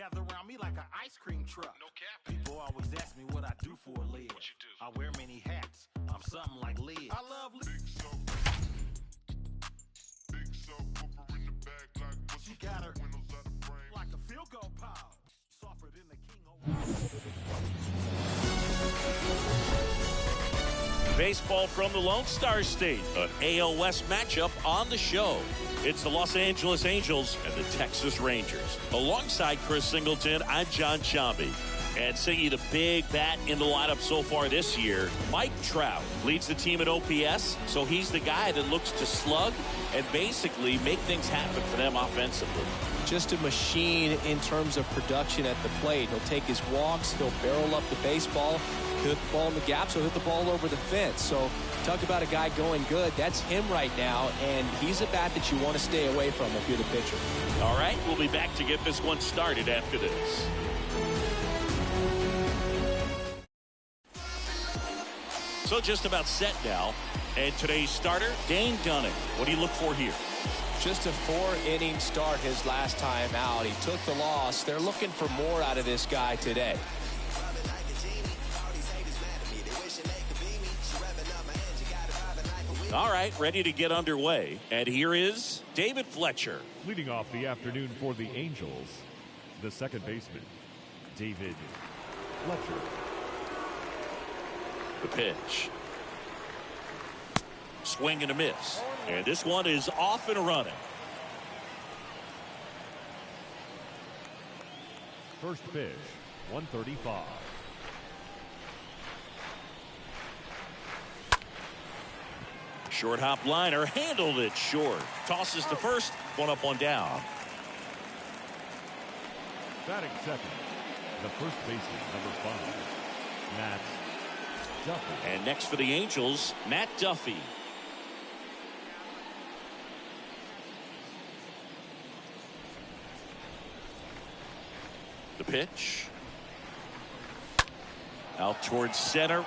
gather around me like an ice cream truck. No cap. People always ask me what I do for a living. What you do? I wear many hats. I'm something like Liz. I love Liz. Big subwoofer in the bag like what's She got her windows out of frame. like a field goal pile. Softer than the king of... Baseball from the Lone Star State, an AL West matchup on the show. It's the Los Angeles Angels and the Texas Rangers. Alongside Chris Singleton, I'm John Chambi. And singing the big bat in the lineup so far this year, Mike Trout leads the team at OPS, so he's the guy that looks to slug and basically make things happen for them offensively. Just a machine in terms of production at the plate. He'll take his walks, he'll barrel up the baseball, he'll hit the ball in the gaps, he'll hit the ball over the fence. So talk about a guy going good. That's him right now, and he's a bat that you want to stay away from if you're the pitcher. All right, we'll be back to get this one started after this. So just about set now, and today's starter, Dane Dunning. What do you look for here? Just a 4-inning start his last time out. He took the loss. They're looking for more out of this guy today. All right, ready to get underway. And here is David Fletcher. Leading off the afternoon for the Angels, the second baseman, David Fletcher. The pitch. Swing and a miss. And this one is off and running. First pitch, 135. Short hop liner, handled it short. Tosses to first, one up, one down. Batting second, the first baseman, number 5, Matt Duffy. And next for the Angels, Matt Duffy. The pitch. Out towards center.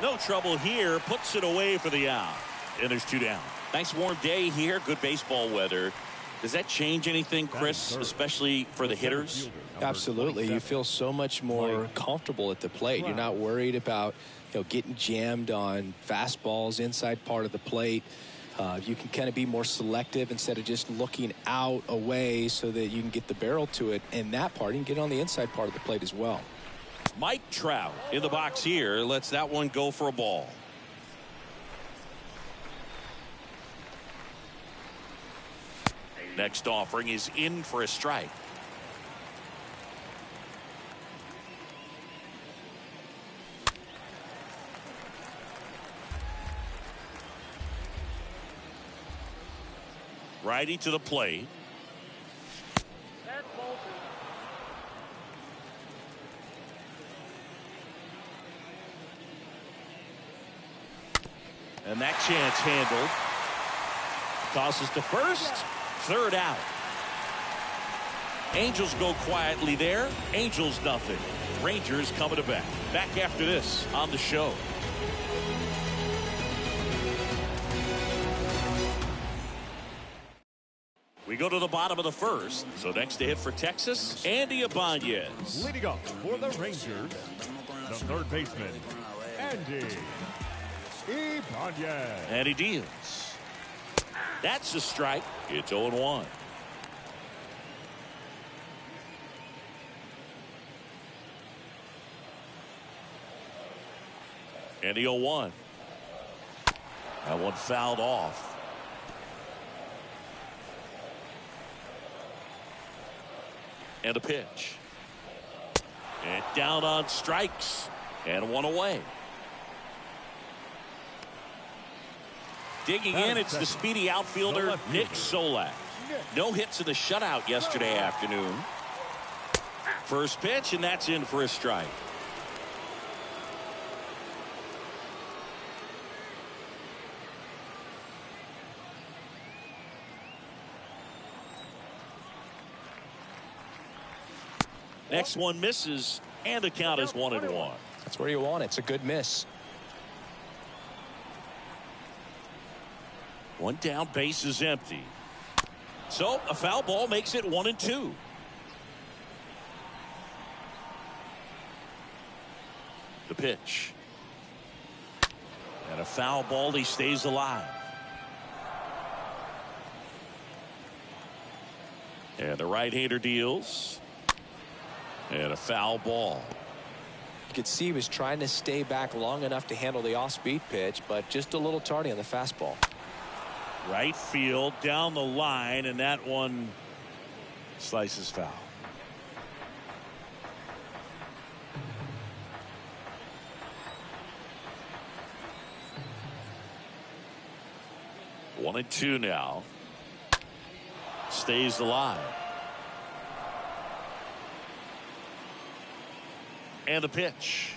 No trouble here. Puts it away for the out. And there's 2 down. Nice warm day here. Good baseball weather. Does that change anything, Chris, especially for the hitters? Absolutely. You feel so much more comfortable at the plate. You're not worried about, getting jammed on fastballs inside part of the plate. You can kind of be more selective instead of just looking out away so that you can get the barrel to it. And that part, you can get on the inside part of the plate as well. Mike Trout in the box here lets that one go for a ball. Next offering is in for a strike. Righty to the plate. And that chance handled. Tosses to first. Third out. Angels go quietly there. Angels nothing. Rangers coming to bat. Back after this on the show. We go to the bottom of the first. So next to hit for Texas, Andy Ibanez. Leading up for the Rangers, the third baseman, Andy Ibanez. And he deals. That's a strike. It's 0-1. And the 0-1. That one fouled off. And a pitch. And down on strikes. And one away. Digging in, it's the speedy outfielder, Nick Solak. No hits in the shutout yesterday afternoon. First pitch, and that's in for a strike. Next one misses, and the count is 1-1. That's where you want it. It's a good miss. One down, base is empty. So a foul ball makes it 1-2. The pitch. And a foul ball. He stays alive. And the right-hander deals. And a foul ball. You could see he was trying to stay back long enough to handle the off-speed pitch, but just a little tardy on the fastball. Right field down the line, and that one slices foul. One and two now. Stays alive. And the pitch.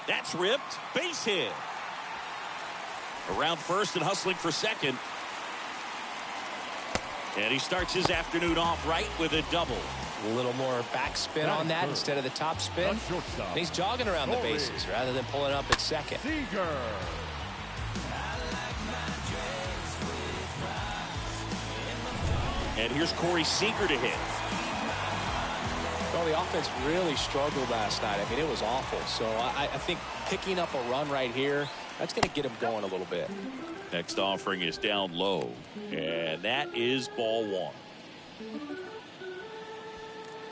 That's ripped. Base hit. Around first and hustling for second. And he starts his afternoon off right with a double. A little more backspin on that instead of the top spin. And he's jogging around the bases rather than pulling up at second. Seager. And here's Corey Seager to hit. Well, the offense really struggled last night. I mean, it was awful. So I think picking up a run right here, that's going to get him going a little bit. Next offering is down low. And that is ball one.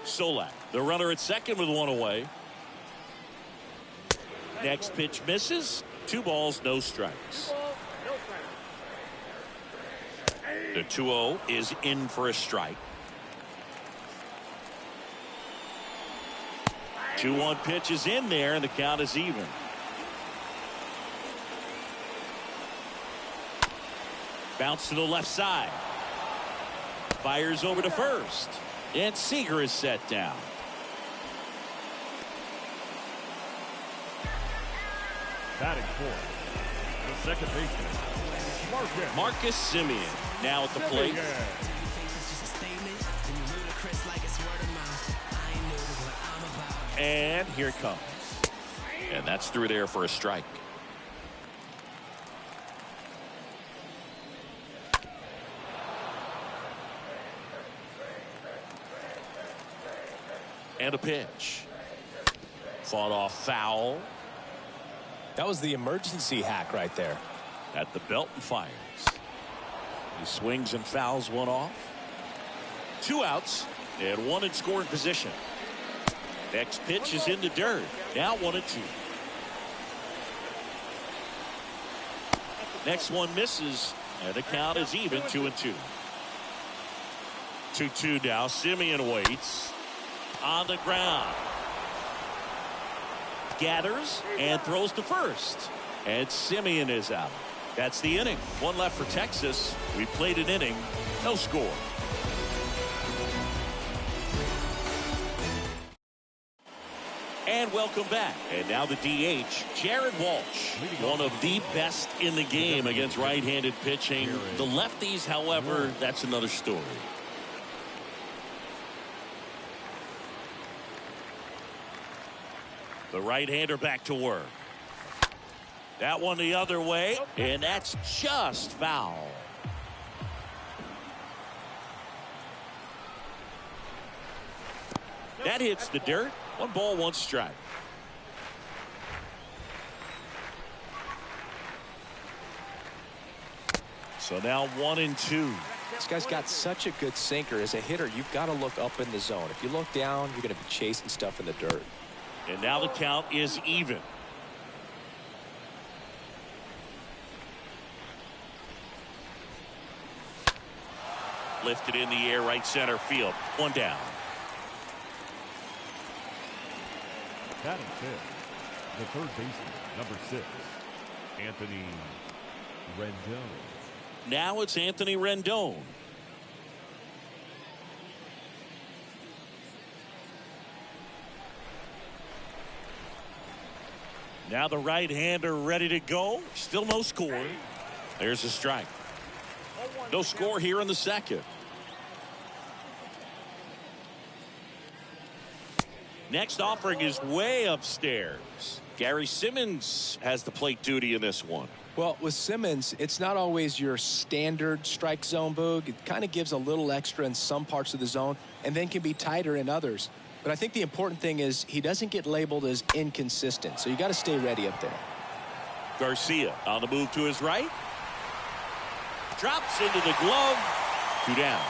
Solak, the runner at second with one away. Next pitch misses. 2 balls, no strikes. The 2-0 is in for a strike. 2-1 pitch is in there, and the count is even. Bounce to the left side. Fires over to first. And Seager is set down. Batting fourth, the second baseman, Marcus Semien now at the plate. And here it comes. And that's through there for a strike. And a pitch. Fought off foul. That was the emergency hack right there. At the belt and fires. He swings and fouls one off. 2 outs and 1 in scoring position. Next pitch is in the dirt. Now 1-2. Next one misses, and the count is even 2-2. 2-2 now. Semien waits. On the ground. Gathers and throws to first. And Semien is out. That's the inning. 1 left for Texas. We played an inning. No score. And welcome back. And now the DH, Jared Walsh. One of the best in the game against right-handed pitching. The lefties, however, that's another story. The right-hander back to work. That one the other way, and that's just foul. That hits the dirt. 1 ball, 1 strike. So now 1-2. This guy's got such a good sinker. As a hitter, you've got to look up in the zone. If you look down, you're going to be chasing stuff in the dirt. And now the count is even. Lifted in the air, right center field. 1 down. batting fifth, the third baseman, number 6, Anthony Rendon. Now it's Anthony Rendon. Now the right-hander ready to go. Still no score. There's a strike. No score here in the second. Next offering is way upstairs. Gary Simmons has the plate duty in this one. Well, with Simmons, it's not always your standard strike zone, Boog. It kind of gives a little extra in some parts of the zone and then can be tighter in others. But I think the important thing is he doesn't get labeled as inconsistent, so you got to stay ready up there. Garcia on the move to his right. Drops into the glove. 2 down.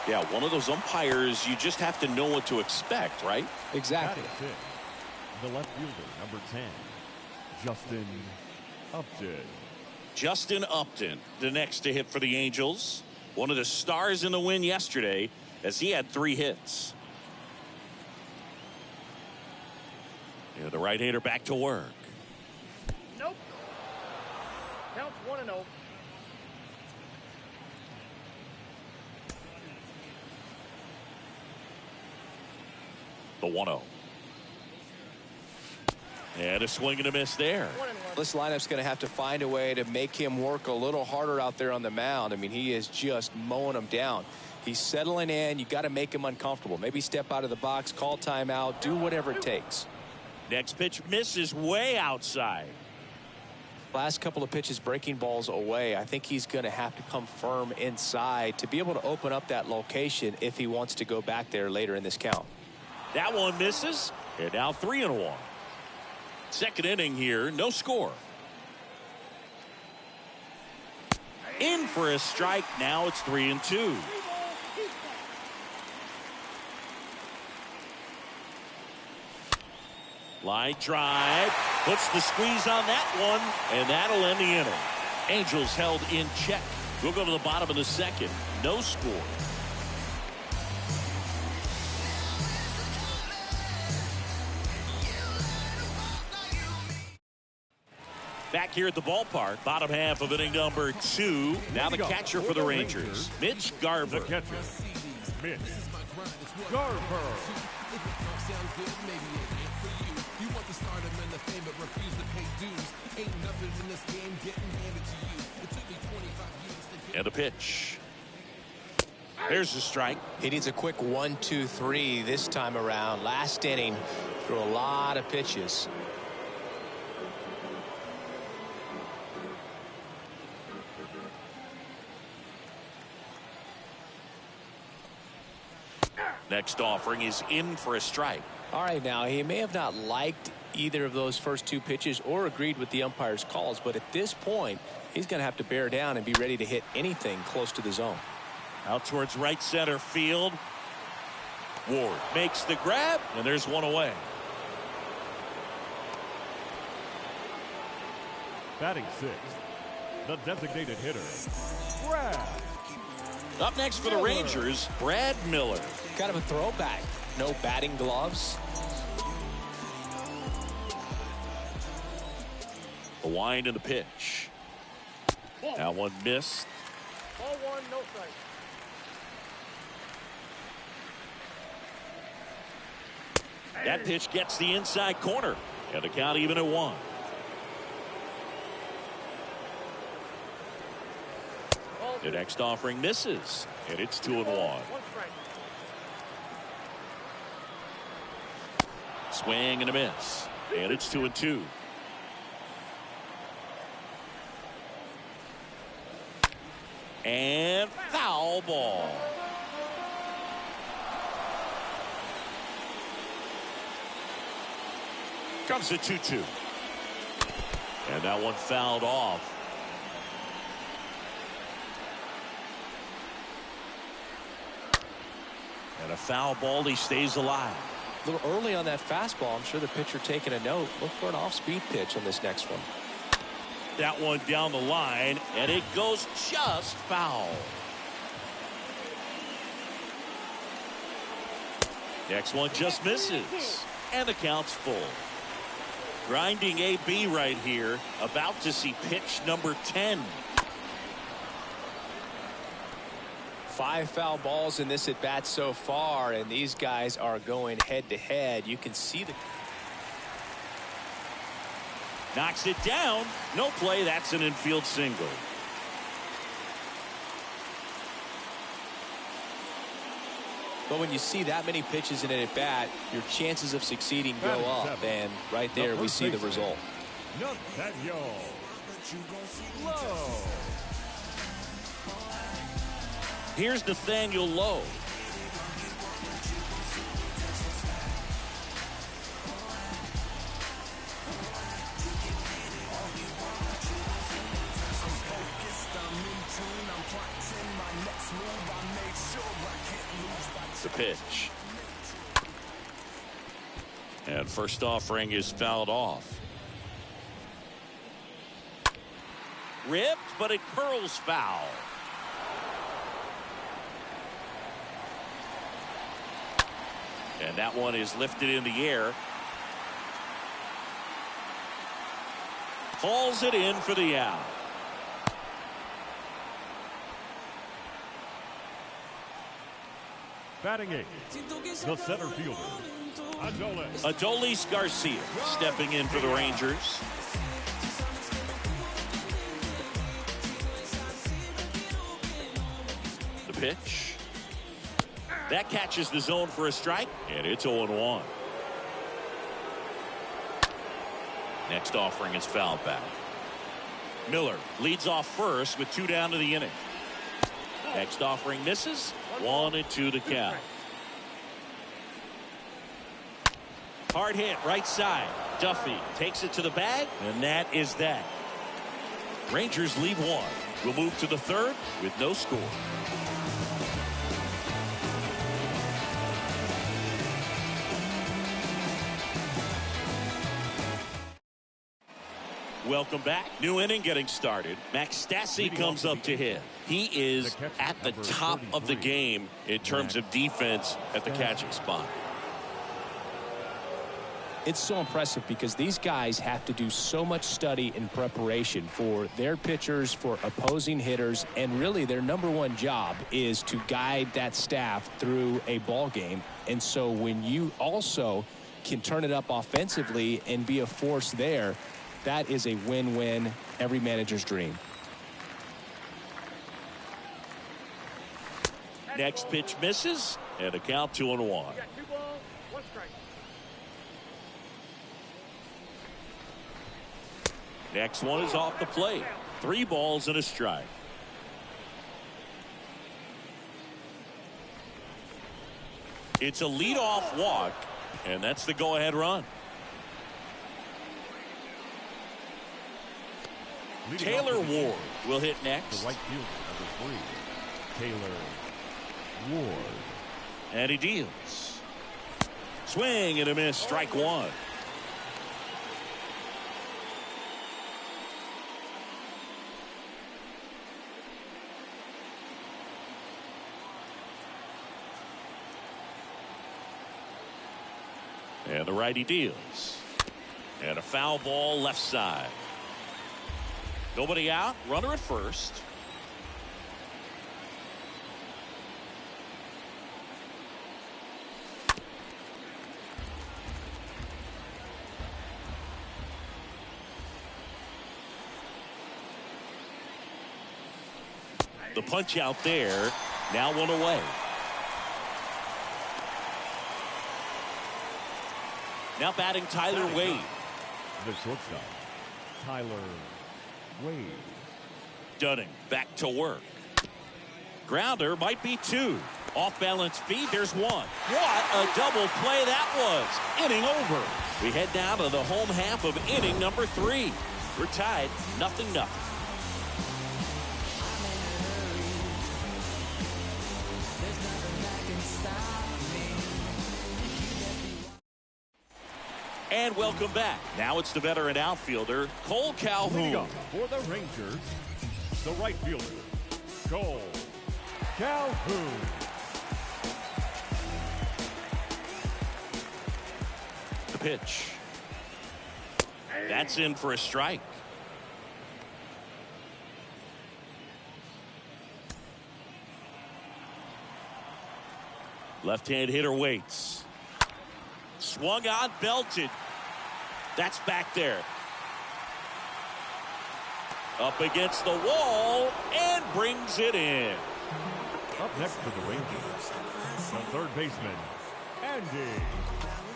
Yeah, one of those umpires, you just have to know what to expect, right? Exactly. Batting fifth, the left fielder, number 10, Justin Upton. Justin Upton, the next to hit for the Angels. One of the stars in the win yesterday as he had 3 hits. Yeah, the right-hander back to work. Nope. Counts 1-0. The 1-0. And a swing and a miss there. This lineup's going to have to find a way to make him work a little harder out there on the mound. I mean, he is just mowing them down. He's settling in. You got to make him uncomfortable. Maybe step out of the box, call timeout, do whatever it takes. Next pitch misses way outside. Last couple of pitches breaking balls away. I think he's going to have to come firm inside to be able to open up that location if he wants to go back there later in this count. That one misses. And now 3-1. Second inning here, no score. In for a strike. Now it's 3-2. Line drive. Puts the squeeze on that one. And that'll end the inning. Angels held in check. We'll go to the bottom of the second. No score. Back here at the ballpark, bottom half of inning number 2. Now the catcher for the Rangers, Mitch Garver. The catcher, Mitch Garver. And the pitch. There's the strike. He needs a quick 1-2-3 this time around. Last inning, threw a lot of pitches. Next offering is in for a strike. All right, now he may have not liked either of those first 2 pitches or agreed with the umpire's calls, but at this point he's going to have to bear down and be ready to hit anything close to the zone. Out towards right center field. Ward makes the grab, and there's one away. Batting sixth, the designated hitter, Brad. Up next for the Rangers, Brad Miller. Kind of a throwback. No batting gloves. The wind and the pitch. That one missed. Ball 1, no strike. That pitch gets the inside corner. And the count even at 1. The next offering misses. And it's 2-1. 1 strike. Swing and a miss. And it's 2-2. And foul ball. Comes to 2-2. And that one fouled off. And a foul ball, he stays alive. A little early on that fastball. I'm sure the pitcher taking a note. Look for an off-speed pitch on this next one. That one down the line, and it goes just foul. Next one just misses, and the count's full. Grinding AB right here, about to see pitch number 10. 5 foul balls in this at bat so far, and these guys are going head to head. You can see the Knocks it down. No play. That's an infield single. But when you see that many pitches in an at-bat, your chances of succeeding go up. And right there, we see the result. Nathaniel Lowe. Here's Nathaniel Lowe. The pitch. And first offering is fouled off. Ripped, but it curls foul. And that one is lifted in the air. Hauls it in for the out. Batting eighth, the center fielder, Adolis Garcia stepping in for the Rangers. The pitch. That catches the zone for a strike, and it's 0-1. Next offering is fouled back. Miller leads off first with 2 down to the inning. Next offering misses. 1-2 to count. Hard hit right side. Duffy takes it to the bag, and that is that. Rangers lead 1. We'll move to the third with no score. Welcome back. New inning getting started. Max Stassi comes up to hit. He is at the top of the game in terms of defense at the catching spot. It's so impressive because these guys have to do so much study and preparation for their pitchers, for opposing hitters, and really their #1 job is to guide that staff through a ball game. And so when you also can turn it up offensively and be a force there, that is a win-win, every manager's dream. Next pitch misses, and a count 2-1. You got 2 balls, 1 strike. Next one is off the plate. 3 balls and a strike. It's a leadoff walk, and that's the go-ahead run. Taylor Ward will hit next. the right fielder, number 3, Taylor Ward. And he deals. Swing and a miss, strike 1. And the righty deals. And a foul ball left side. Nobody out, runner at first. The punch out there, now 1 away. Now batting Tyler Wade. The shortstop, Tyler Wade. Dunning back to work. Grounder might be 2. Off balance feed, there's 1. What a double play that was. Inning over. We head down to the home half of inning number 3. We're tied 0-0. And welcome back. Now it's the veteran outfielder, Cole Calhoun. Leading up for the Rangers, the right fielder, Cole Calhoun. The pitch. That's in for a strike. Left-hand hitter waits. Swung on, belted. That's back there. Up against the wall and brings it in. Up next for the Rangers, the third baseman, Andy.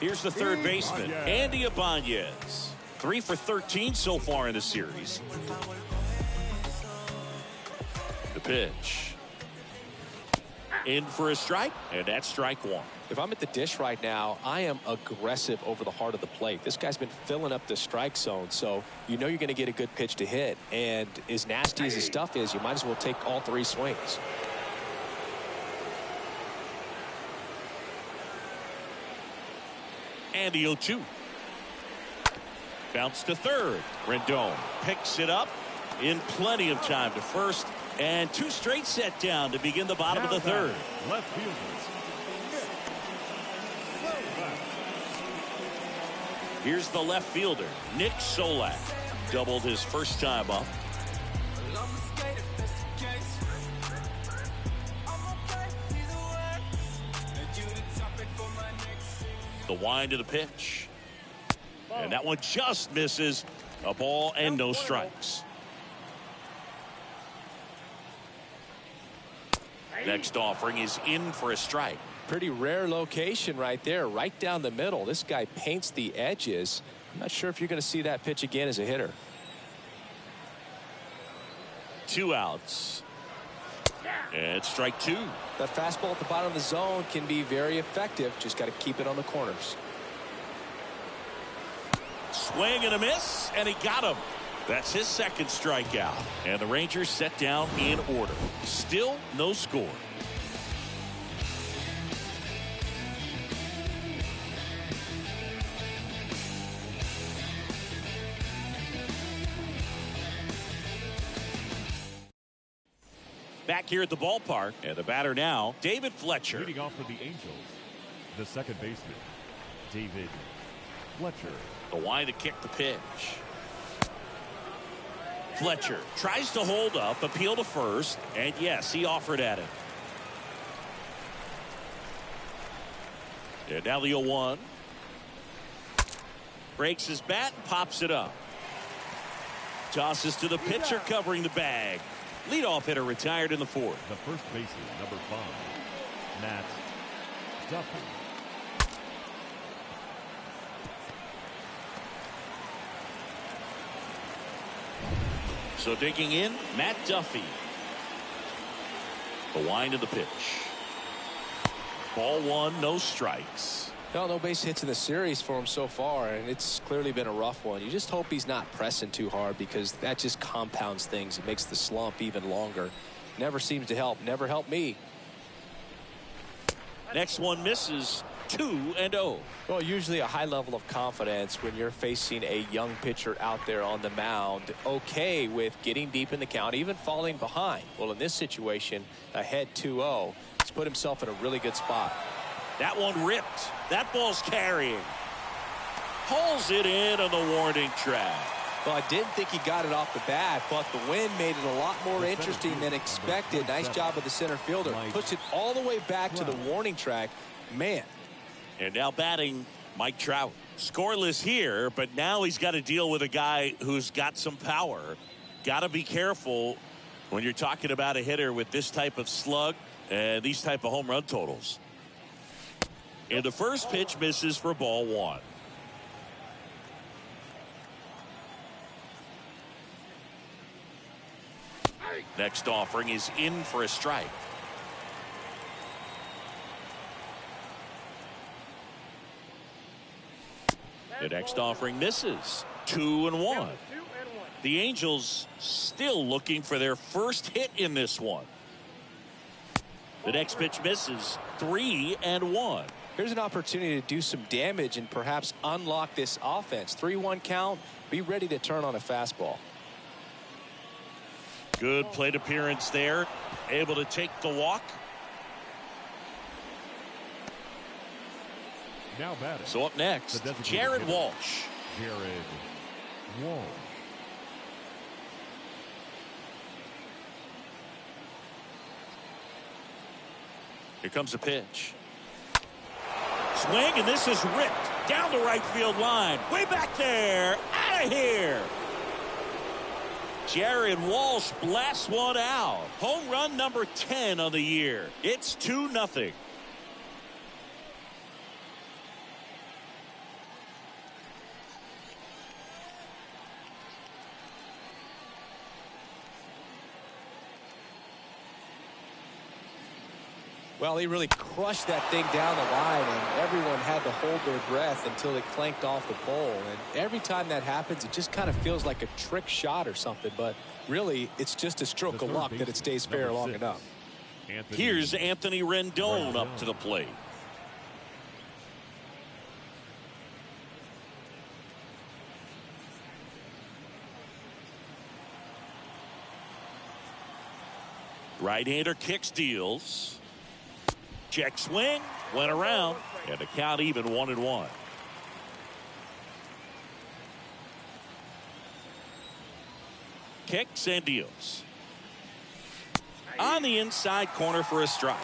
Here's the third baseman, Andy Ibanez. 3 for 13 so far in the series. The pitch. In for a strike, and that's strike one. If I'm at the dish right now, I am aggressive over the heart of the plate. This guy's been filling up the strike zone, so you know you're going to get a good pitch to hit. And as nasty as his stuff is, you might as well take all 3 swings. And the 0-2. Bounce to third. Rendon picks it up in plenty of time to first. And 2 straight set down to begin the bottom of the third. Left fielders. Here's the left fielder, Nick Solak. Doubled his first time up. The wind of the pitch. And that one just misses. A ball and no strikes. Next offering is in for a strike. Pretty rare location right there, right down the middle. This guy paints the edges. I'm not sure if you're going to see that pitch again as a hitter. 2 outs. And strike 2. That fastball at the bottom of the zone can be very effective. Just got to keep it on the corners. Swing and a miss, and he got him. That's his second strikeout. And the Rangers set down in order. Still no score. Back here at the ballpark, and the batter now, David Fletcher. Leading off for the Angels, the second baseman, David Fletcher. The wind to kick the pitch. Fletcher tries to hold up, appeal to first, and yes, he offered at it. And now the 0-1. Breaks his bat and pops it up. Tosses to the pitcher covering the bag. Leadoff hitter retired in the 4th. The first baseman, number 5, Matt Duffy. So digging in, Matt Duffy. The wind of the pitch. Ball 1, no strikes. No base hits in the series for him so far, and it's clearly been a rough one. You just hope he's not pressing too hard, because that just compounds things. It makes the slump even longer. Never seems to help. Never helped me. Next one misses. 2-0. Well, usually a high level of confidence when you're facing a young pitcher out there on the mound, okay with getting deep in the count, even falling behind. Well, in this situation, ahead 2-0, he's put himself in a really good spot. That one ripped. That ball's carrying. Pulls it in on the warning track. Well, I didn't think he got it off the bat, but the wind made it a lot more interesting than expected. Nice job of the center fielder. Puts it all the way back to the warning track. Man. And now batting, Mike Trout. Scoreless here, but now he's got to deal with a guy who's got some power. Got to be careful when you're talking about a hitter with this type of slug and these type of home run totals. And the first pitch misses for ball 1. Next offering is in for a strike. The next offering misses. 2-1. The Angels still looking for their first hit in this one. The next pitch misses. 3-1. Here's an opportunity to do some damage and perhaps unlock this offense. 3-1 count. Be ready to turn on a fastball. Good plate appearance there. Able to take the walk. Now batting. So up next, Jared Walsh. Jared Walsh. Here comes the pitch. Swing, and this is ripped down the right field line. Way back there. Out of here. Jared Walsh blasts one out. Home run number 10 on the year. It's 2-0. Well, he really crushed that thing down the line, and everyone had to hold their breath until it clanked off the pole. And every time that happens, it just kind of feels like a trick shot or something. But really, it's just a stroke of luck that it stays fair long enough. Here's Anthony Rendon up to the plate. Right-hander kicks, deals. Check swing, went around, and the count even 1-1. Kicks and deals. On the inside corner for a strike.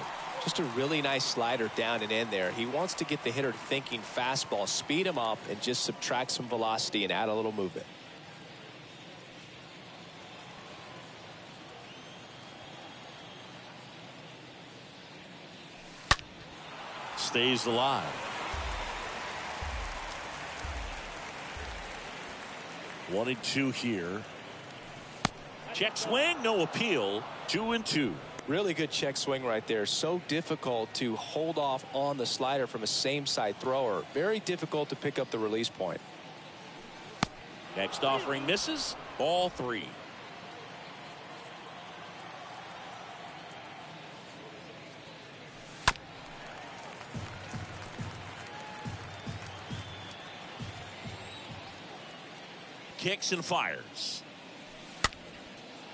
Just a really nice slider down and in there. He wants to get the hitter thinking fastball, speed him up, and just subtract some velocity and add a little movement. Stays alive. 1-2 here. Check swing, no appeal. 2-2. Really good check swing right there. So difficult to hold off on the slider from a same side thrower. Very difficult to pick up the release point. Next offering misses. Ball 3. Kicks and fires.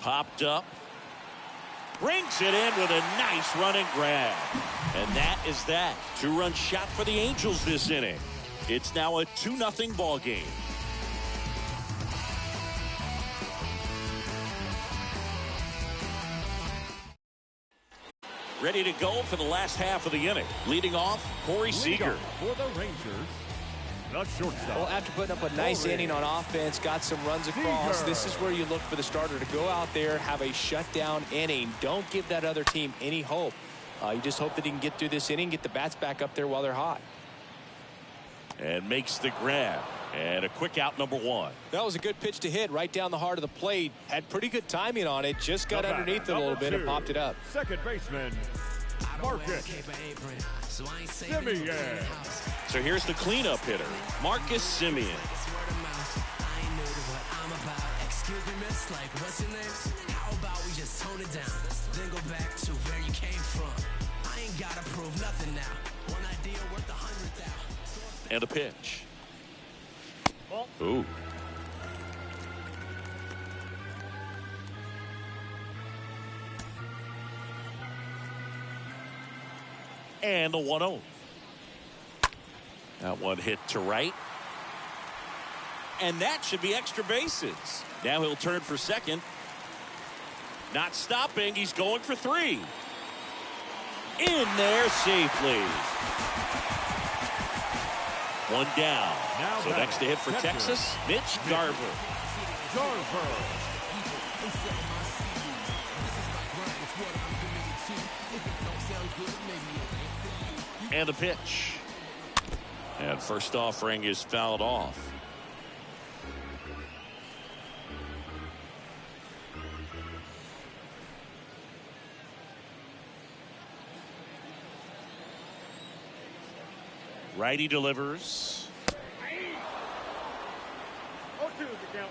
Popped up. Brings it in with a nice running grab. And that is that. 2-run shot for the Angels this inning. It's now a 2-0 ball game. Ready to go for the last half of the inning. Leading off, Corey Seager. For the Rangers, the shortstop. Well, after putting up a nice inning on offense, got some runs across, this is where you look for the starter to go out there, have a shutdown inning. Don't give that other team any hope. You just hope that he can get through this inning, get the bats back up there while they're hot. And makes the grab. And a quick out, number 1. That was a good pitch to hit right down the heart of the plate. Had pretty good timing on it. Just got underneath it a little bit and popped it up. Second baseman, Marcus Semien. So here's the cleanup hitter, Marcus Semien. And a pitch. Ooh. And the 1-0. That one hit to right. And that should be extra bases. Now he'll turn for second. Not stopping. He's going for 3. In there safely. One down. Now so next to hit for Texas, Mitch Garver. And a pitch. And first offering is fouled off. Righty delivers. 0-2 the count.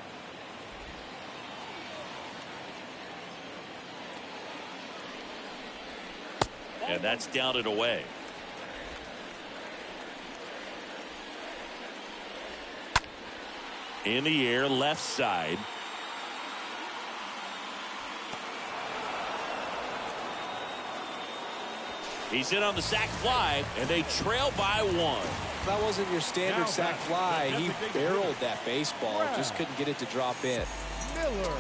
And that's down and away. In the air, left side. He's in on the sac fly, and they trail by 1. That wasn't your standard sac fly. He barreled that baseball. Just couldn't get it to drop in. Miller.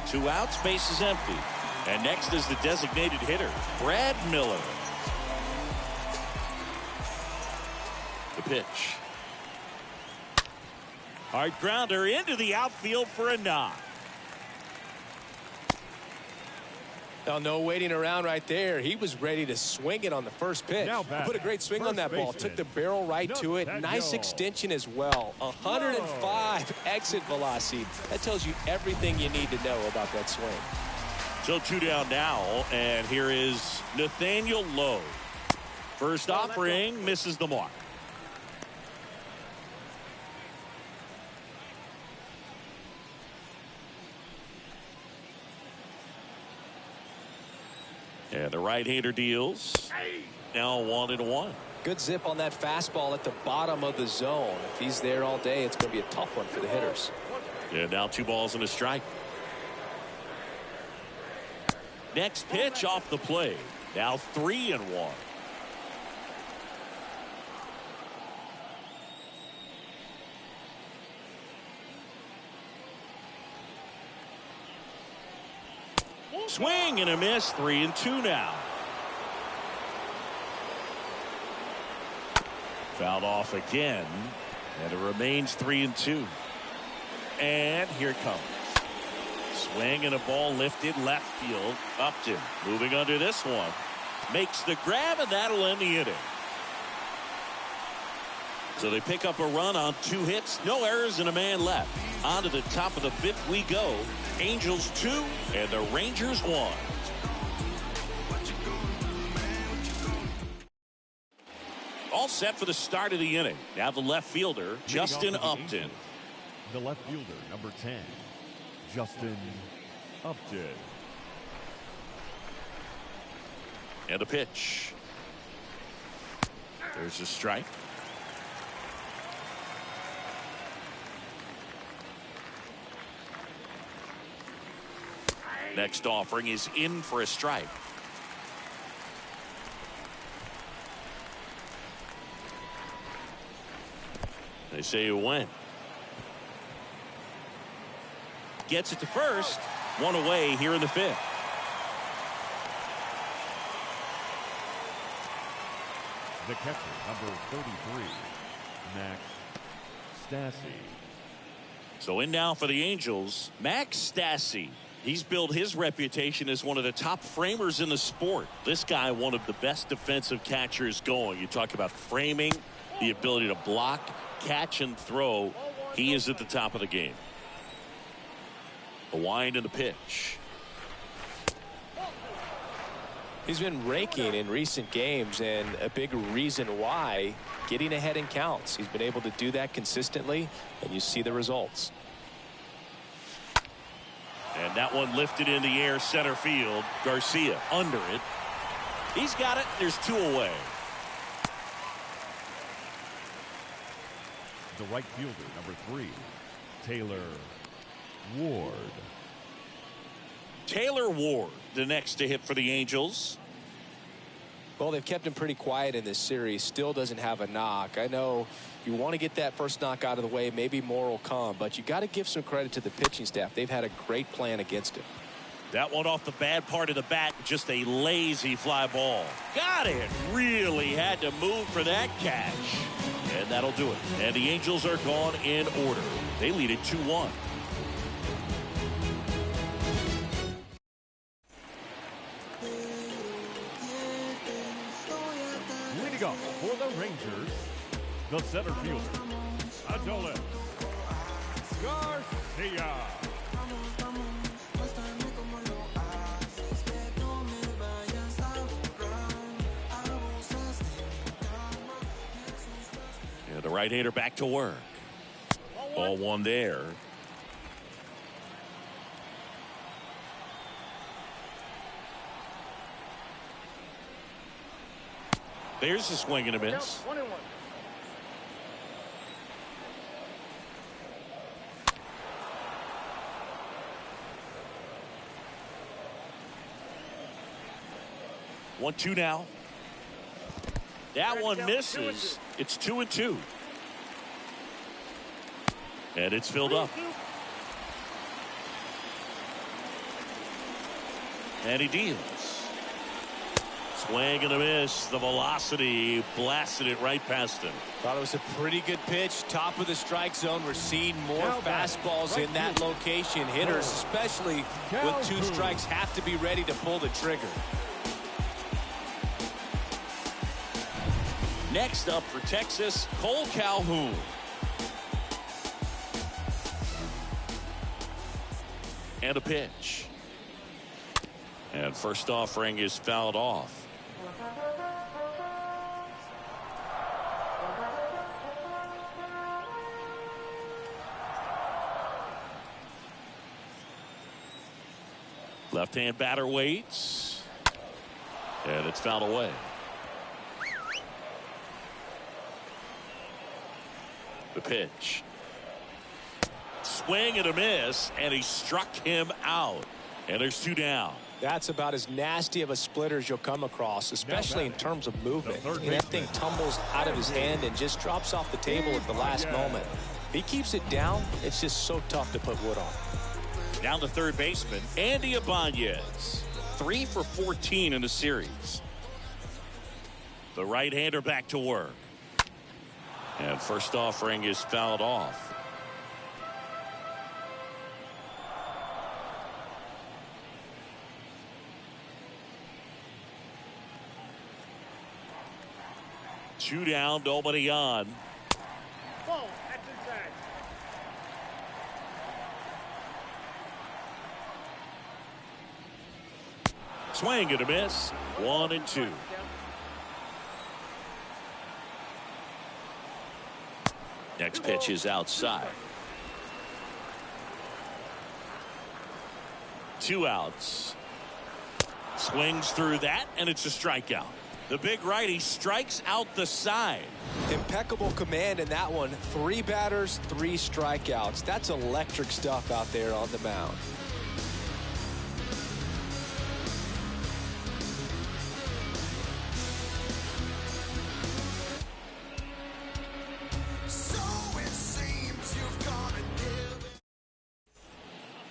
Two outs, base is empty. And next is the designated hitter, Brad Miller. The pitch. Hard grounder into the outfield for a knock. Now, no waiting around right there. He was ready to swing it on the first pitch. Now Put a great swing on that ball. Took the barrel right to it. Nice extension as well. 105 exit velocity. That tells you everything you need to know about that swing. So 2 down now, and here is Nathaniel Lowe. First offering misses the mark. And the right-hander deals. Now 1-1. Good zip on that fastball at the bottom of the zone. If he's there all day, it's going to be a tough one for the hitters. And now 2 balls and a strike. Next pitch off the plate. Now 3-1. Swing and a miss. 3-2 now. Fouled off again, and it remains 3-2. And here it comes. Swing and a ball lifted left field. Upton moving under this one. Makes the grab, and that'll end the inning. So they pick up a run on 2 hits, no errors, and a man left. On to the top of the 5th we go. Angels 2 and the Rangers 1. All set for the start of the inning. Now the left fielder, Justin Upton. The left fielder, number 10, Justin Upton. And a pitch. There's a strike. Next offering is in for a strike. They say it went. Gets it to first. 1 away here in the 5th. The catcher, number 33, Max Stassi. So in now for the Angels, Max Stassi. He's built his reputation as one of the top framers in the sport. This guy, one of the best defensive catchers going. You talk about framing, the ability to block, catch, and throw. He is at the top of the game. The wind and the pitch. He's been raking in recent games, and a big reason why, getting ahead in counts. He's been able to do that consistently, and you see the results. And that one lifted in the air, center field. Garcia under it. He's got it. There's 2 away. The right fielder, number 3, Taylor Ward. Taylor Ward, the next to hit for the Angels. Well, they've kept him pretty quiet in this series. Still doesn't have a knock. I know you want to get that first knock out of the way. Maybe more will come, but you got to give some credit to the pitching staff. They've had a great plan against him. That one off the bad part of the bat. Just a lazy fly ball. Got it. Really had to move for that catch. And that'll do it. And the Angels are gone in order. They lead it 2-1. Leading off for the Rangers, the center fielder, Adolis Garcia. And the right-hander back to work. Ball 1 there. There's a swing and a miss. 1-1. One, 2 now. That one misses. It's 2-2. And it's filled up. And he deals. Swing and a miss. The velocity blasted it right past him. Thought it was a pretty good pitch. Top of the strike zone. We're seeing more fastballs in that location. Hitters, especially with 2 strikes, have to be ready to pull the trigger. Next up for Texas, Cole Calhoun. And a pitch. And first offering is fouled off. Left-hand batter waits. And it's fouled away. The pitch. Swing and a miss, and he struck him out. And there's 2 down. That's about as nasty of a splitter as you'll come across, especially in terms of movement. That thing tumbles out of his hand and just drops off the table at the last moment. If he keeps it down, it's just so tough to put wood on. Down to third baseman, Andy Ibanez. 3 for 14 in the series. The right-hander back to work. And first offering is fouled off. Two down, nobody on. Ball, that's inside. Swing and a miss. 1 and 2. Next pitch is outside. 2 outs. Swings through that, and it's a strikeout. The big righty strikes out the side. Impeccable command in that one. 3 batters, 3 strikeouts. That's electric stuff out there on the mound.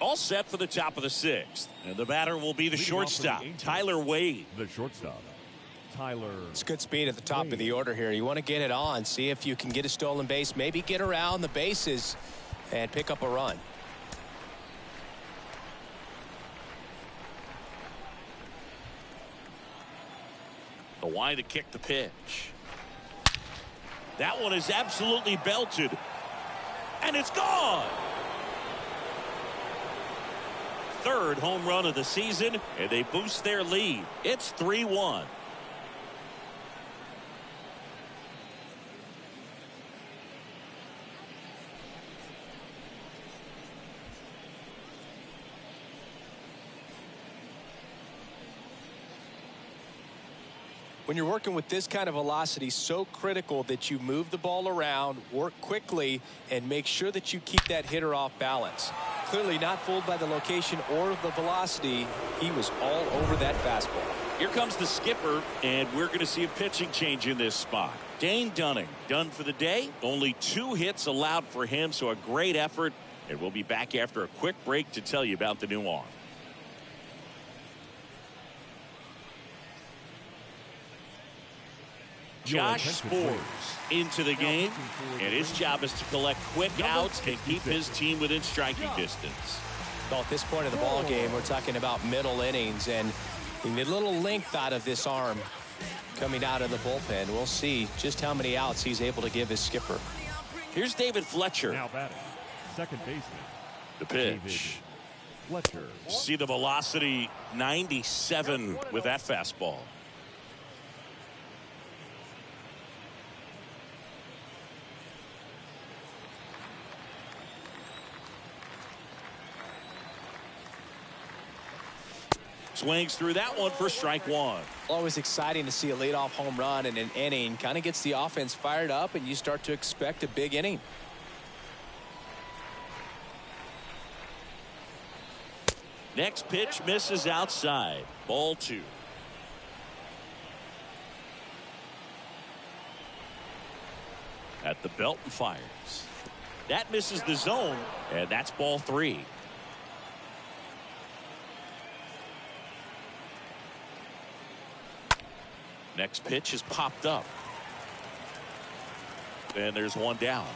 All set for the top of the 6th. And the batter will be the shortstop, Tyler Wade. The shortstop, Tyler. It's good speed at the top of the order here. You want to get it on, see if you can get a stolen base, maybe get around the bases and pick up a run. The wide to kick the pitch. That one is absolutely belted. And it's gone. 3rd home run of the season, and they boost their lead. It's 3-1. When you're working with this kind of velocity, so critical that you move the ball around, work quickly, and make sure that you keep that hitter off balance. Clearly not fooled by the location or the velocity. He was all over that fastball. Here comes the skipper, and we're going to see a pitching change in this spot. Dane Dunning done for the day. Only 2 hits allowed for him, so a great effort. And we'll be back after a quick break to tell you about the new arm. Josh Spores into the game, and his job is to collect quick outs and keep his team within striking distance. Well, at this point of the ball game, we're talking about middle innings, and we need a little length out of this arm coming out of the bullpen. We'll see just how many outs he's able to give his skipper. Here's David Fletcher. Now batting, second baseman. The pitch. Fletcher. See the velocity, 97 with that fastball. Swings through that one for strike 1. Always exciting to see a leadoff home run in an inning. Kind of gets the offense fired up, and you start to expect a big inning. Next pitch misses outside. Ball 2. At the belt and fires. That misses the zone, and that's ball 3. Next pitch is popped up. And there's one down.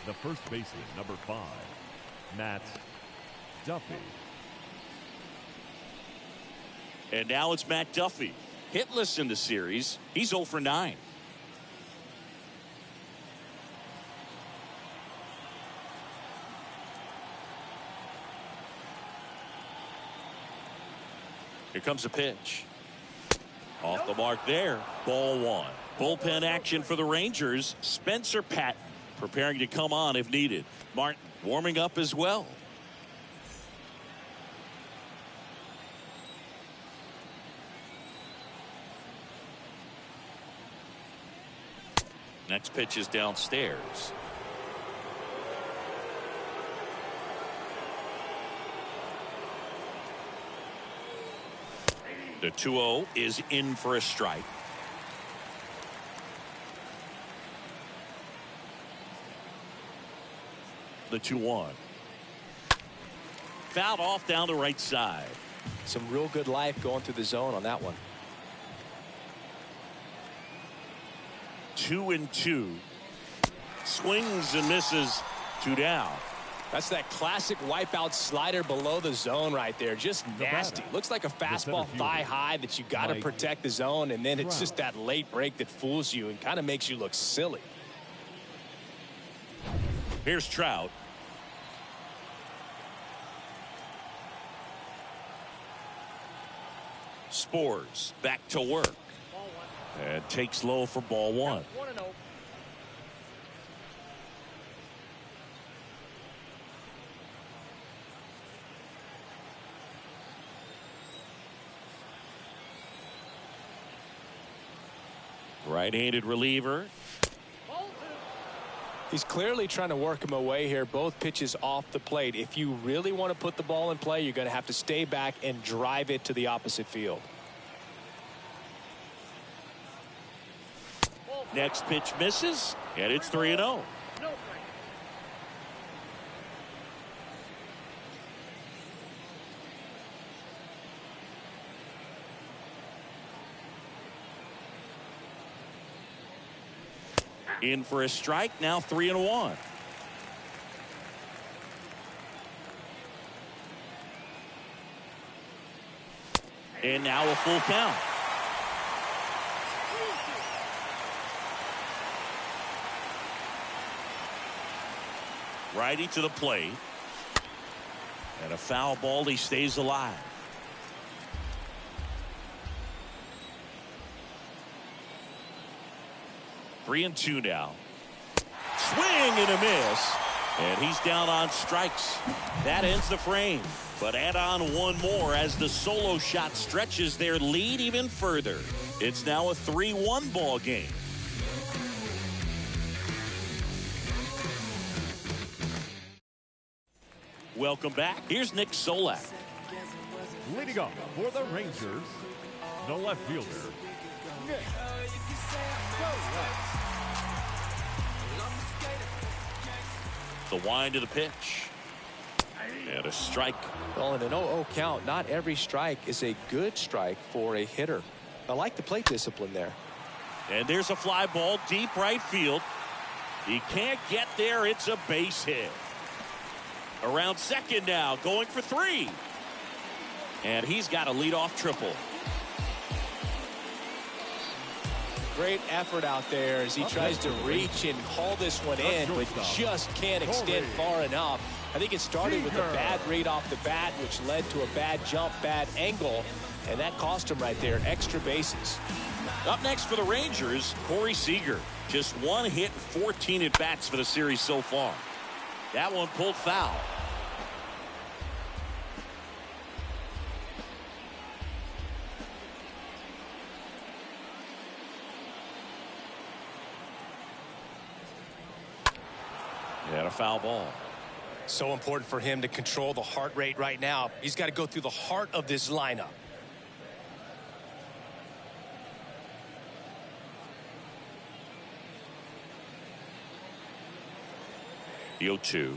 The first baseman, number 5, Matt Duffy. And now it's Matt Duffy. Hitless in the series. He's 0 for 9. Here comes a pitch. Off the mark there. Ball 1. Bullpen action for the Rangers. Spencer Patton preparing to come on if needed. Martin warming up as well. Next pitch is downstairs. The 2-0 is in for a strike. The 2-1. Fouled off down the right side. Some real good life going through the zone on that one. 2-2. Swings and misses. 2 down. That's that classic wipeout slider below the zone right there. Just nasty. Looks like a fastball thigh high that you got to protect the zone, and then it's just that late break that fools you and kind of makes you look silly. Here's Trout. Spores back to work. And takes low for ball 1. 1-0. Right-handed reliever. He's clearly trying to work him away here. Both pitches off the plate. If you really want to put the ball in play, you're going to have to stay back and drive it to the opposite field. Next pitch misses, and it's 3-0. No strike. In for a strike, now 3-1. And now a full count. Righty to the plate. And a foul ball, he stays alive. Three and 2 now. Swing and a miss. And he's down on strikes. That ends the frame. But add on one more as the solo shot stretches their lead even further. It's now a 3-1 ball game. Welcome back. Here's Nick Solak. Leading off for the Rangers, the left fielder, Nick Solak. The wind of the pitch. And a strike. Well, in an 0-0 count, not every strike is a good strike for a hitter. I like the plate discipline there. And there's a fly ball deep right field. He can't get there. It's a base hit. Around second now, going for 3. And he's got a leadoff triple. Great effort out there as he tries to reach and haul this one in, but just can't extend far enough. I think it started with a bad read off the bat, which led to a bad jump, bad angle, and that cost him right there. Extra bases. Up next for the Rangers, Corey Seager. Just 1 hit, 14 at bats for the series so far. That one pulled foul. And a foul ball. So important for him to control the heart rate right now. He's got to go through the heart of this lineup. The 0-2.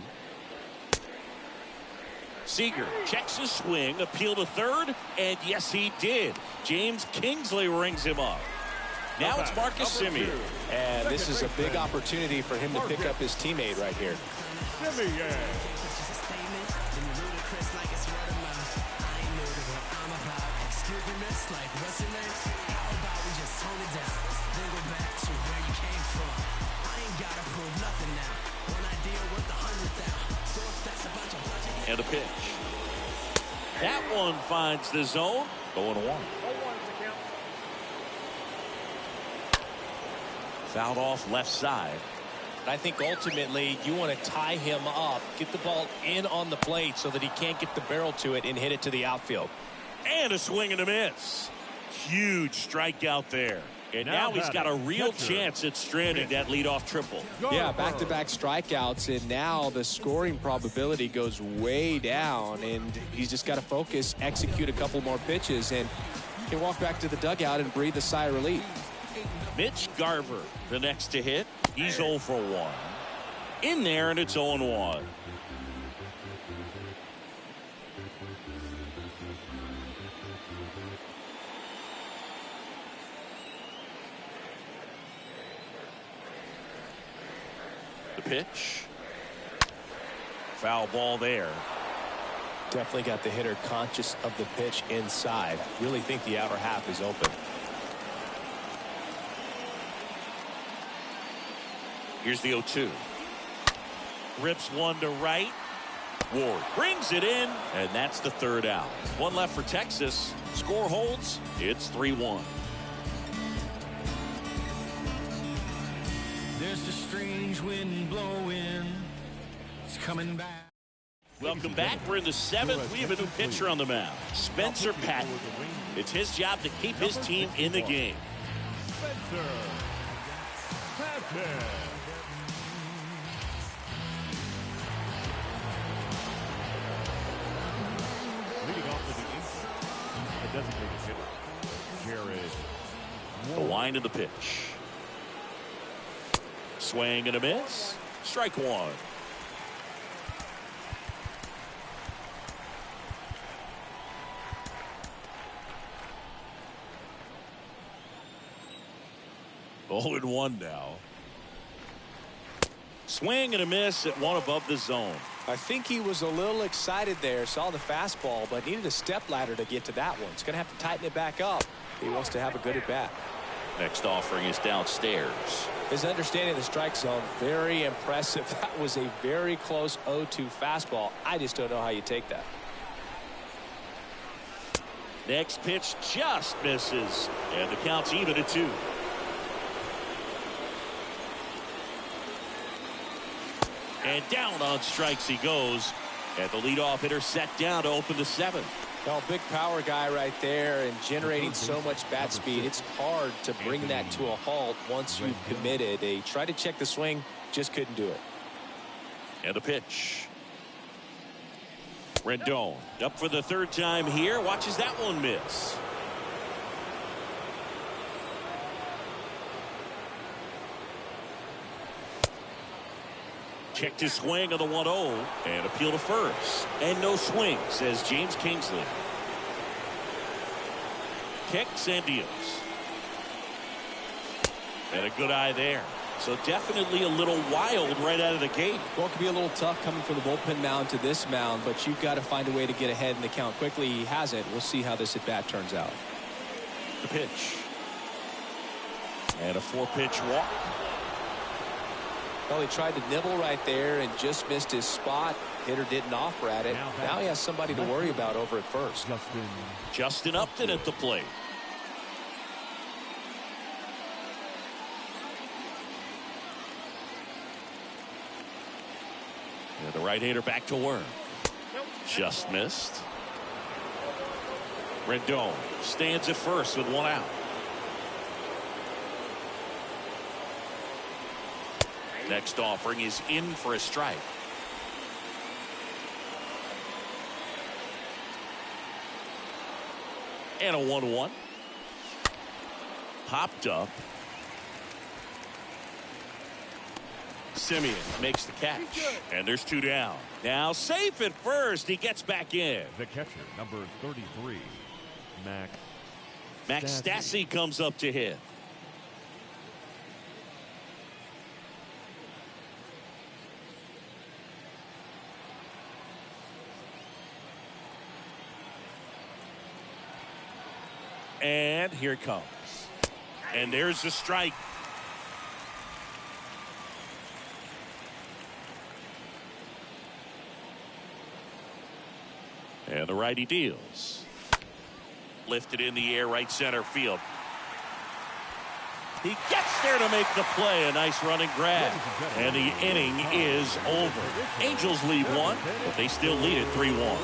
Seager checks his swing, appeal to third, and yes, he did. James Kingsley rings him up. Now it's Marcus Semien. And this is a big opportunity for him to pick up his teammate right here. Semien. And a pitch. That one finds the zone. 0-1. 0-1's the count. Fouled off left side. I think ultimately you want to tie him up, get the ball in on the plate so that he can't get the barrel to it and hit it to the outfield. And a swing and a miss. Huge strikeout there. And now he's got a real chance at stranding that leadoff triple. Yeah, back-to-back strikeouts, and now the scoring probability goes way down, and he's just got to focus, execute a couple more pitches, and he can walk back to the dugout and breathe a sigh of relief. Mitch Garver, the next to hit. He's 0 for 1. In there, and it's 0-1. The pitch. Foul ball there. Definitely got the hitter conscious of the pitch inside. Really think the outer half is open. Here's the 0-2. Rips one to right. Ward brings it in, and that's the third out. One left for Texas. Score holds. It's 3-1. There's a strange wind blowing. It's coming back. Welcome back. We're in the 7th. We have a new pitcher on the mound, Spencer Patton. It's his job to keep his team in the game. Spencer Patton. Leading off for the Angels, a designated hitter, Jared. The wind of the pitch. Swing and a miss. Strike one. Oh, and 1 now. Swing and a miss at one above the zone. I think he was a little excited there, saw the fastball, but needed a step ladder to get to that one. He's going to have to tighten it back up. He wants to have a good at-bat. Next offering is downstairs. His understanding of the strike zone, very impressive. That was a very close 0-2 fastball. I just don't know how you take that. Next pitch just misses, and the count's even at 2. And down on strikes he goes, and the leadoff hitter set down to open the 7th. Well, big power guy right there and generating so much bat speed. It's hard to bring that to a halt once you've committed. They tried to check the swing, just couldn't do it. And the pitch. Rendon up for the 3rd time here. Watches that one miss. Checked his swing on the 1-0 and appeal to first. And no swing, says James Kingsley. Kicks and deals. And a good eye there. So definitely a little wild right out of the gate. Well, it could be a little tough coming from the bullpen mound to this mound, but you've got to find a way to get ahead in the count quickly. He hasn't. We'll see how this at-bat turns out. The pitch. And a 4-pitch walk. Well, he tried to nibble right there and just missed his spot. Hitter didn't offer at it. Now he has somebody to worry about over at first. Justin Upton at the plate. And the right-hander back to work. Just missed. Rendon stands at first with 1 out. Next offering is in for a strike. And a 1-1. Popped up. Simeon makes the catch. And there's 2 down. Now safe at first. He gets back in. The catcher, number 33, Max Stassi comes up to hit. And here it comes. And there's the strike. And the righty deals. Lifted in the air, right center field. He gets there to make the play. A nice running grab. And the inning is over. Angels lead 1, but they still lead it 3-1.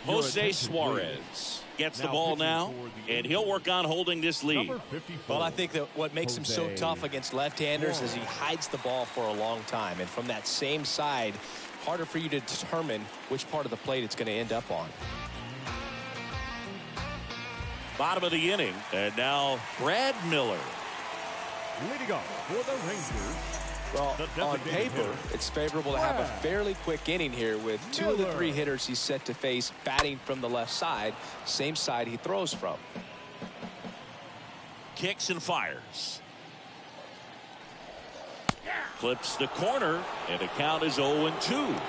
Jose Suarez gets the ball now, and he'll work on holding this lead. Well, I think that what makes him so tough against left-handers is he hides the ball for a long time. And from that same side, harder for you to determine which part of the plate it's going to end up on. Bottom of the inning, and now Brad Miller. leading off for the Rangers. Well, on paper, it's favorable to have a fairly quick inning here with 2 of the 3 hitters he's set to face batting from the left side, same side he throws from. Kicks and fires. Clips the corner, and the count is 0-2.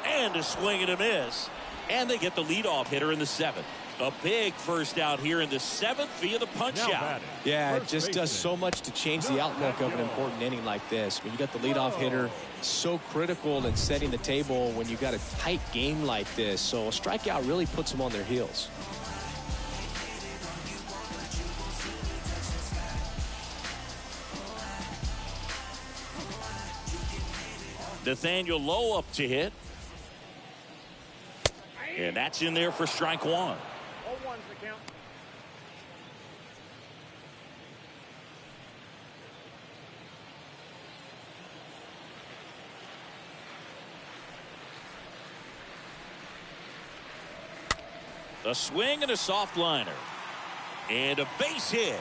And a swing and a miss. And they get the leadoff hitter in the 7th. A big first out here in the 7th via the punch out. Yeah, it just does so much to change the outlook of an important inning like this. When you got the leadoff hitter, so critical in setting the table when you got a tight game like this. So a strikeout really puts them on their heels. Nathaniel Lowe up to hit. And that's in there for strike 1. 0-1's the count. A swing and a soft liner. And a base hit.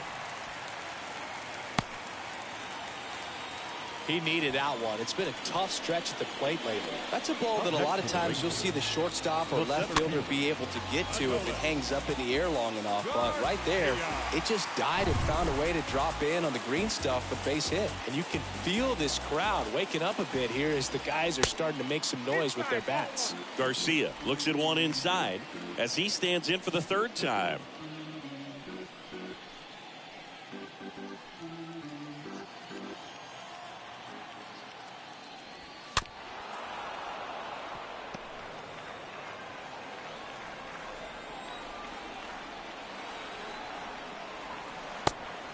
He needed that one. It's been a tough stretch at the plate lately. That's a ball that a lot of times you'll see the shortstop or left fielder be able to get to if it hangs up in the air long enough. But right there, it just died and found a way to drop in on the green stuff with base hit. And you can feel this crowd waking up a bit here as the guys are starting to make some noise with their bats. Garcia looks at one inside as he stands in for the 3rd time.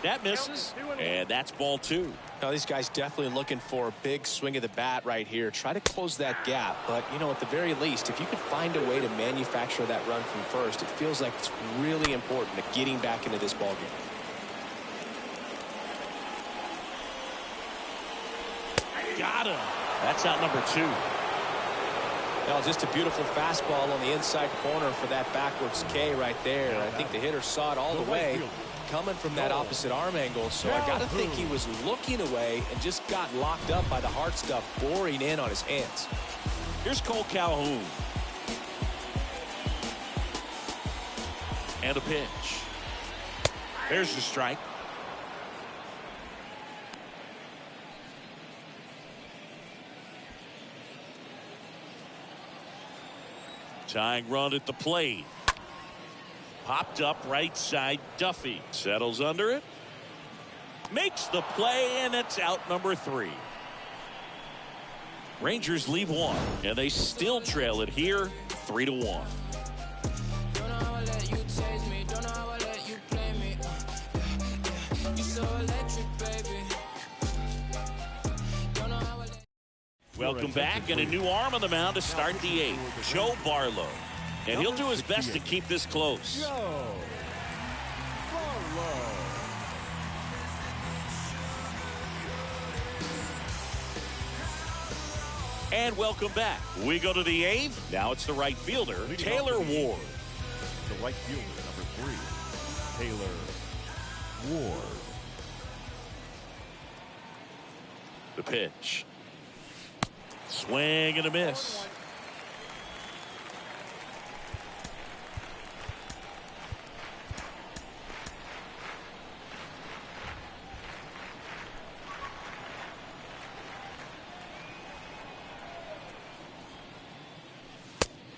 That misses, and that's ball 2. Now, these guys definitely looking for a big swing of the bat right here. Try to close that gap, but, you know, at the very least, if you could find a way to manufacture that run from first, it feels like it's really important to getting back into this ballgame. Got him. That's out number 2. Now, just a beautiful fastball on the inside corner for that backwards K right there. I think the hitter saw it all the way coming from that opposite arm angle, so I got to think he was looking away and just got locked up by the hard stuff boring in on his hands. Here's Cole Calhoun. And a pitch. There's the strike. Tying run at the plate. Popped up right side. Duffy settles under it. Makes the play, and it's out number 3. Rangers leave 1, and they still trail it here 3-1. Welcome back, and a new arm on the mound to start the 8th, Joe Barlow. And he'll do his best to keep this close. And welcome back. We go to the eighth. Now it's the right fielder, Taylor Ward. The right fielder, number 3, Taylor Ward. The pitch. Swing and a miss.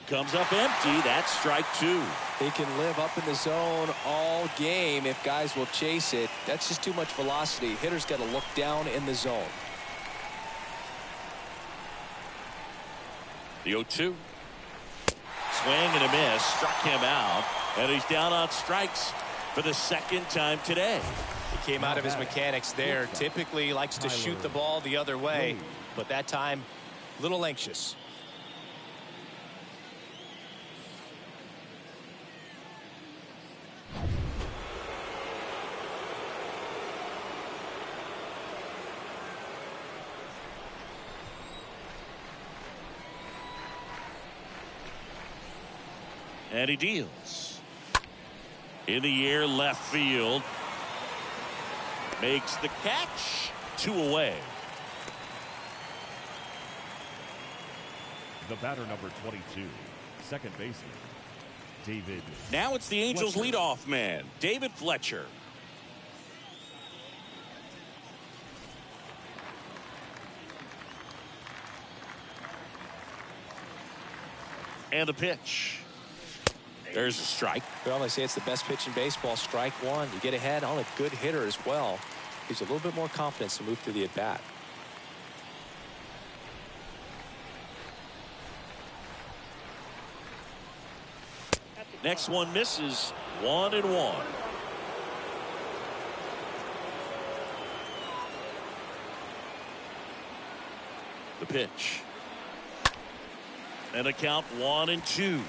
Comes up empty. That's strike 2. He can live up in the zone all game if guys will chase it. That's just too much velocity. Hitter's got to look down in the zone. The 0-2. Swing and a miss. Struck him out. And he's down on strikes for the second time today. He came out of his mechanics there. Typically likes to shoot the ball the other way. But that time, a little anxious. And he deals. In the air, left field. Makes the catch. 2 away. The batter, number 22, second baseman, David. Now it's the Angels Fletcher. leadoff man, David Fletcher. And the pitch. There's a strike. Well, they say it's the best pitch in baseball. Strike 1. You get ahead on a good hitter as well. Gives a little bit more confidence to move through the at-bat. Next one misses. 1-1. The pitch. And a count 1-2.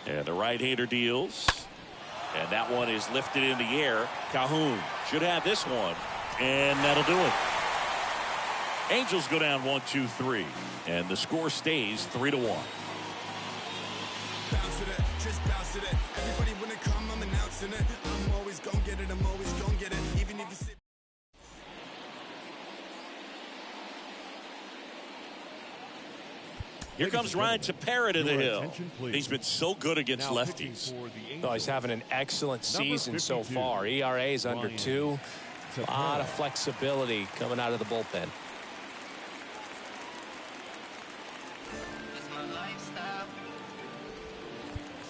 And the right-hander deals. And that one is lifted in the air. Calhoun should have this one. And that'll do it. Angels go down 1-2-3. And the score stays 3-1. Bounce it, just bounce it. Everybody when it come, I'm announcing it. I'm always gonna get it, I'm always gonna get it. Even if you sit. Here comes Ryan Tepera to the Your hill. attention, please. He's been so good against Now pitching lefties. for the Oh, he's Angels, having an excellent season so 52, far. ERA is under Ryan 2. A lot of Tepera. flexibility coming out of the bullpen.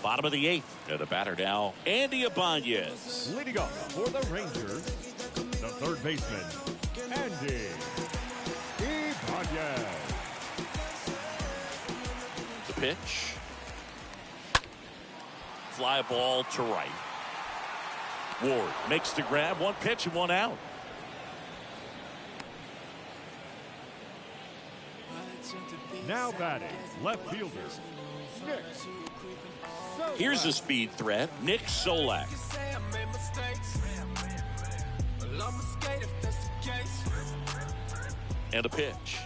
Bottom of the 8th. And the batter now, Andy Ibanez. Leading off for the Rangers, the third baseman, Andy Ibanez. The pitch. Fly ball to right. Ward makes the grab. 1 pitch and 1 out. Now batting, left fielder, Nick. Here's a speed threat, Nick Solak. And a pitch.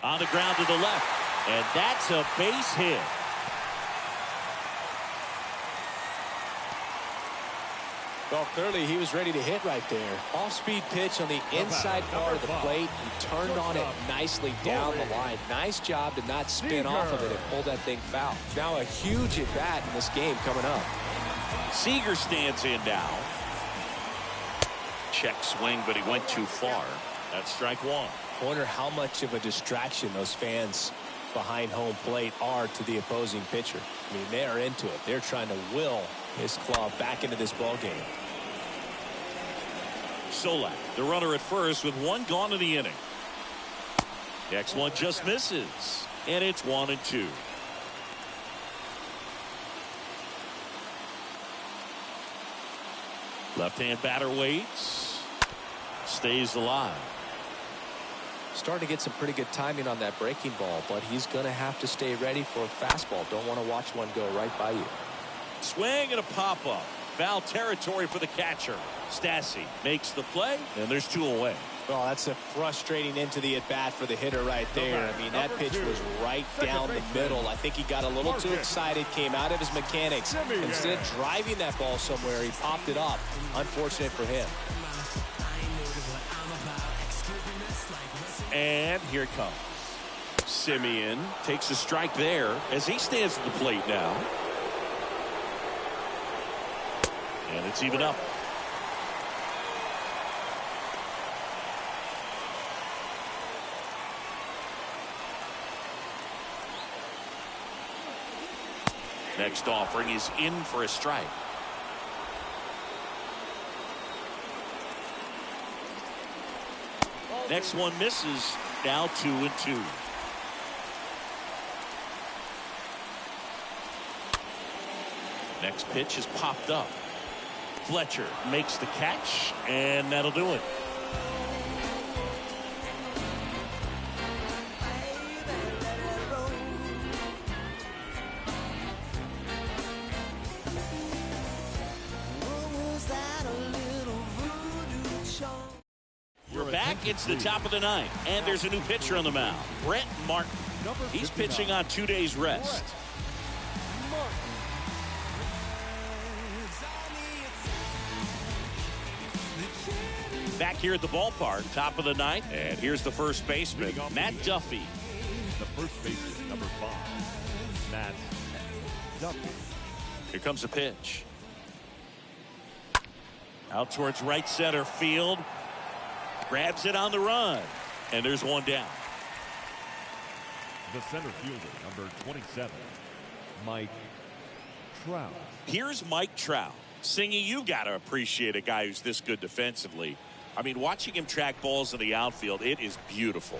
On the ground to the left. And that's a base hit. Well, clearly he was ready to hit right there. Off-speed pitch on the inside part of the plate. He turned on it nicely down the line. Nice job to not spin off of it and pull that thing foul. Now a huge at-bat in this game coming up. Seager stands in now. Check swing, but he went too far. That's strike 1. I wonder how much of a distraction those fans behind home plate are to the opposing pitcher. I mean, they are into it. They're trying to will his club back into this ball game. Solak, the runner at first with 1 gone in the inning. Next one just misses. And it's 1-2. Left-hand batter waits. Stays alive. Starting to get some pretty good timing on that breaking ball, but he's going to have to stay ready for a fastball. Don't want to watch one go right by you. Swing and a pop-up. Foul territory for the catcher. Stassi makes the play, and there's 2 away. Well, that's a frustrating into the at-bat for the hitter right there. I mean, that pitch was right down the middle. I think he got a little too excited, came out of his mechanics. Instead of driving that ball somewhere, he popped it up. Unfortunate for him. And here it comes. Simeon takes a strike there as he stands at the plate now. And it's even up. Next offering is in for a strike. Next one misses. Now 2-2. Next pitch is popped up. Fletcher makes the catch, and that'll do it. We're back. It's the top of the 9th, and there's a new pitcher on the mound, Brent Martin. He's pitching on 2 days rest. Back here at the ballpark, top of the 9th, and here's the first baseman, Matt Duffy. The first baseman, number 5, Matt Duffy. Here comes the pitch. Out towards right center field. Grabs it on the run, and there's 1 down. The center fielder, number 27, Mike Trout. Here's Mike Trout. Singy, you got to appreciate a guy who's this good defensively. I mean, watching him track balls in the outfield, it is beautiful.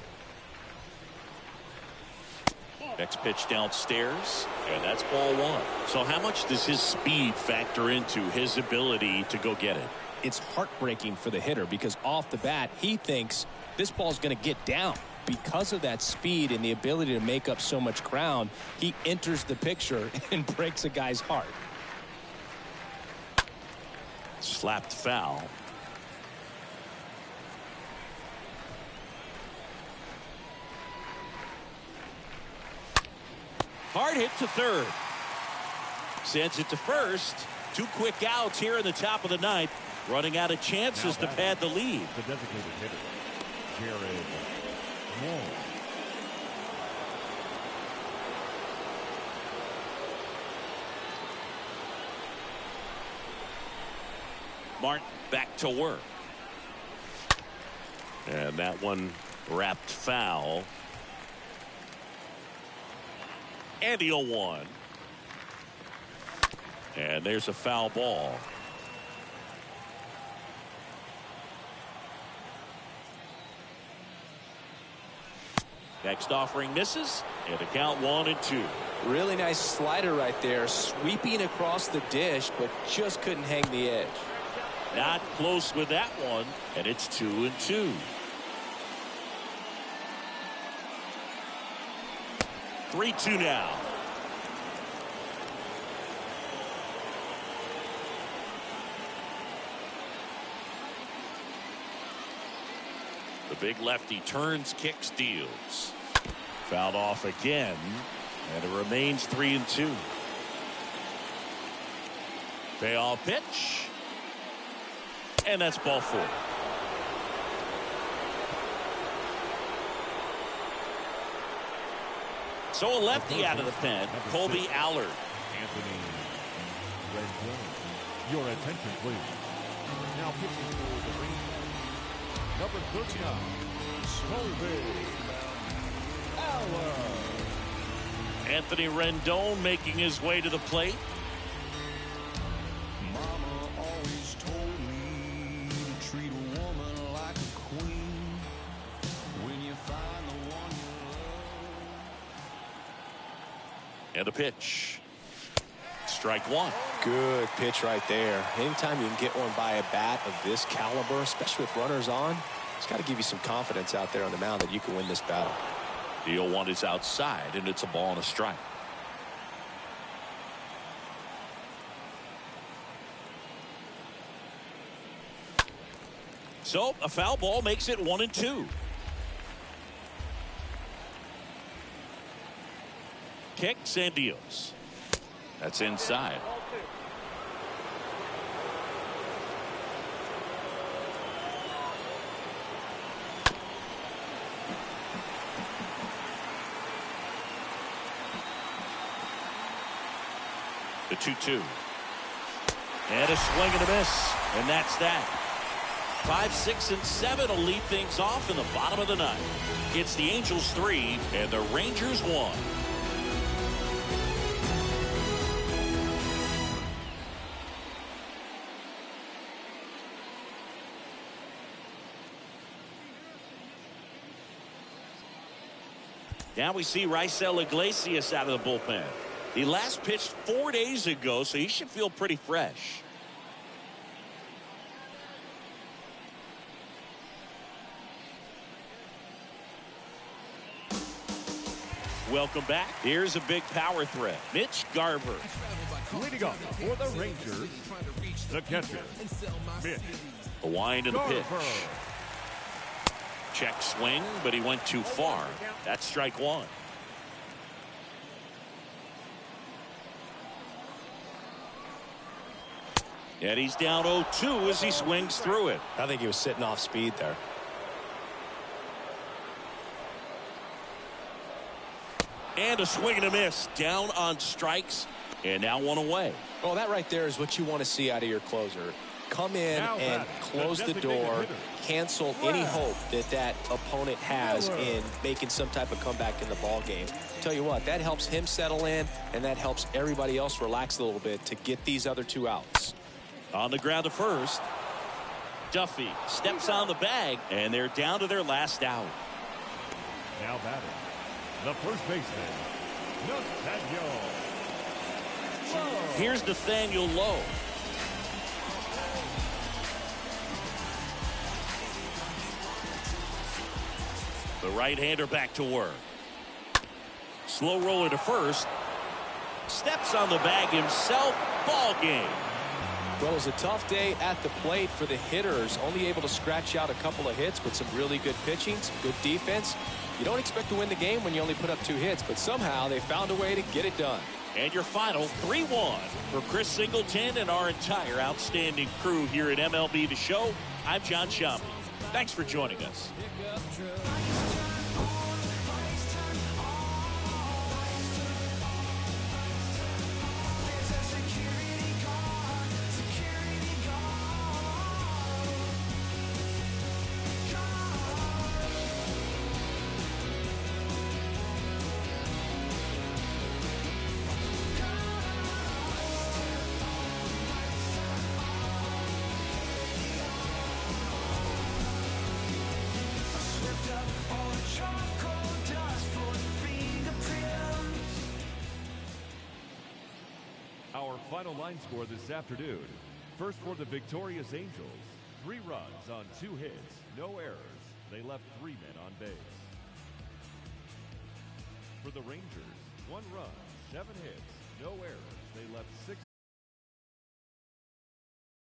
Next pitch downstairs, and that's ball 1. So how much does his speed factor into his ability to go get it? It's heartbreaking for the hitter because off the bat, he thinks this ball's going to get down. Because of that speed and the ability to make up so much ground, he enters the picture and breaks a guy's heart. Slapped foul. Hard hit to third. Sends it to first. 2 quick outs here in the top of the 9th. Running out of chances to pad the lead. The designated hitter, Jared Moore. Martin back to work. And that one wrapped foul. And the 0-1. And there's a foul ball. Next offering misses, and the count 1-2. Really nice slider right there, sweeping across the dish, but just couldn't hang the edge. Not close with that one, and it's 2-2. Three-2 now. The big lefty turns, kicks, deals. Fouled off again, and it remains 3-2. Payoff pitch, and that's ball 4. So a lefty out of the pen, Colby Allard. Anthony Rendon. Your attention, please. Now pitching for the Rangers, number 39, Colby Allard. Anthony Rendon making his way to the plate. Mama always told me to treat a woman like a queen. When you find the one you love. And a pitch. Strike 1. Good pitch right there. Anytime you can get one by a bat of this caliber, especially with runners on, it's got to give you some confidence out there on the mound that you can win this battle. The 0-1 is outside, and it's a ball and a strike. So a foul ball makes it 1-2. Kicks and deals. That's inside. The 2-2. And a swing and a miss. And that's that. 5, 6, and 7 will lead things off in the bottom of the ninth. It's the Angels 3 and the Rangers 1. Now we see Raisel Iglesias out of the bullpen. He last pitched 4 days ago, so he should feel pretty fresh. Welcome back. Here's a big power threat. Mitch Garver. Leading off for the Rangers, the catcher, Mitch. A wind and a pitch. Garver. Check swing, but he went too far. That's strike one. And he's down 0-2 as he swings through it. I think he was sitting off speed there. And a swing and a miss. Down on strikes. And now one away. Well, that right there is what you want to see out of your closer. Come in and close the door, cancel any hope that that opponent has in making some type of comeback in the ball game. Tell you what, that helps him settle in, and that helps everybody else relax a little bit to get these other two outs. On the ground to first. Duffy steps on the bag, and they're down to their last out. Now batting, the first baseman, Nathaniel Lowe. Here's Nathaniel Lowe. The right-hander back to work. Slow roller to first. Steps on the bag himself. Ball game. Well, it was a tough day at the plate for the hitters. Only able to scratch out a couple of hits, but some really good pitching, some good defense. You don't expect to win the game when you only put up 2 hits, but somehow they found a way to get it done. And your final 3-1 for Chris Singleton and our entire outstanding crew here at MLB The Show. I'm John Shambi. Thanks for joining us. Our final line score this afternoon. First for the victorious Angels, 3 runs on 2 hits, no errors. They left 3 men on base. For the Rangers, 1 run, 7 hits, no errors. They left 6